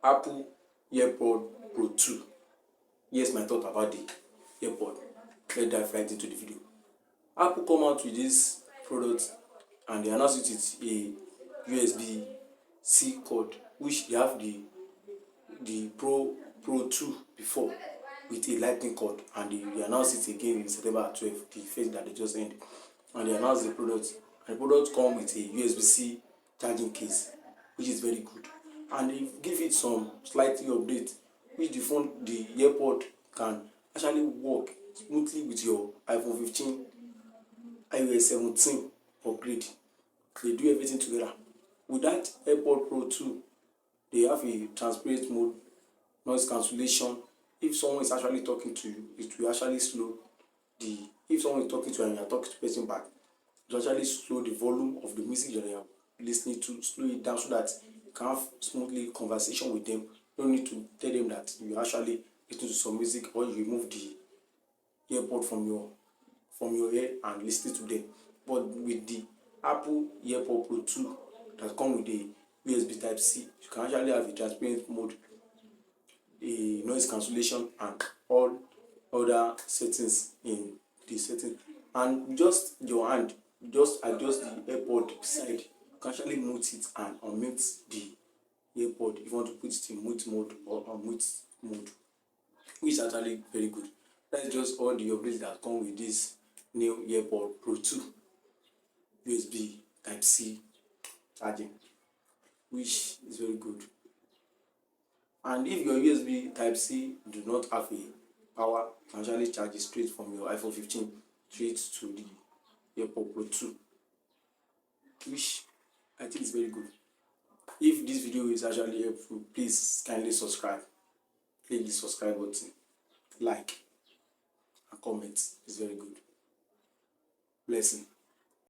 Apple Airpod Pro 2. Here's my thought about the AirPod. Let's dive right into the video. Apple come out with this product and they announced it with a USB-C cord, which they have the Pro 2 before with a lightning cord, and they announced it again in September 12, the phase that they just ended. And they announced the product, and the product come with a USB-C charging case, which is very good. And they give it some slightly update, which the AirPod can actually work smoothly with your iPhone 15, iOS 17 upgrade. They do everything together. With that AirPod Pro 2, they have a transparent mode, noise cancellation. If someone is actually talking to you, it will actually slow the. If someone is talking to you and you are talking to the person back, it will actually slow the volume of the music that you are listening to, slow it down so that you can have smoothly conversation with them. You don't need to tell them that you actually listen to some music, or you remove the AirPod from your ear and listen to them. But with the Apple AirPod Pro 2 that come with the USB Type C, you can actually have a transparent mode, a noise cancellation, and all other settings in the setting. And just your hand, just adjust the AirPod side. You can actually mute it and unmute the AirPod if you want to put it in mute mode or unmute mode, which is actually very good. That's just all the updates that come with this new AirPod Pro 2 USB Type C charging, which is very good. And if your USB Type C do not have a power, you can actually charge it straight from your iPhone 15 straight to the AirPod Pro 2, which I think is very good. If this video is actually helpful, please kindly subscribe. Click the subscribe button, like, and comment. It's very good. Blessing.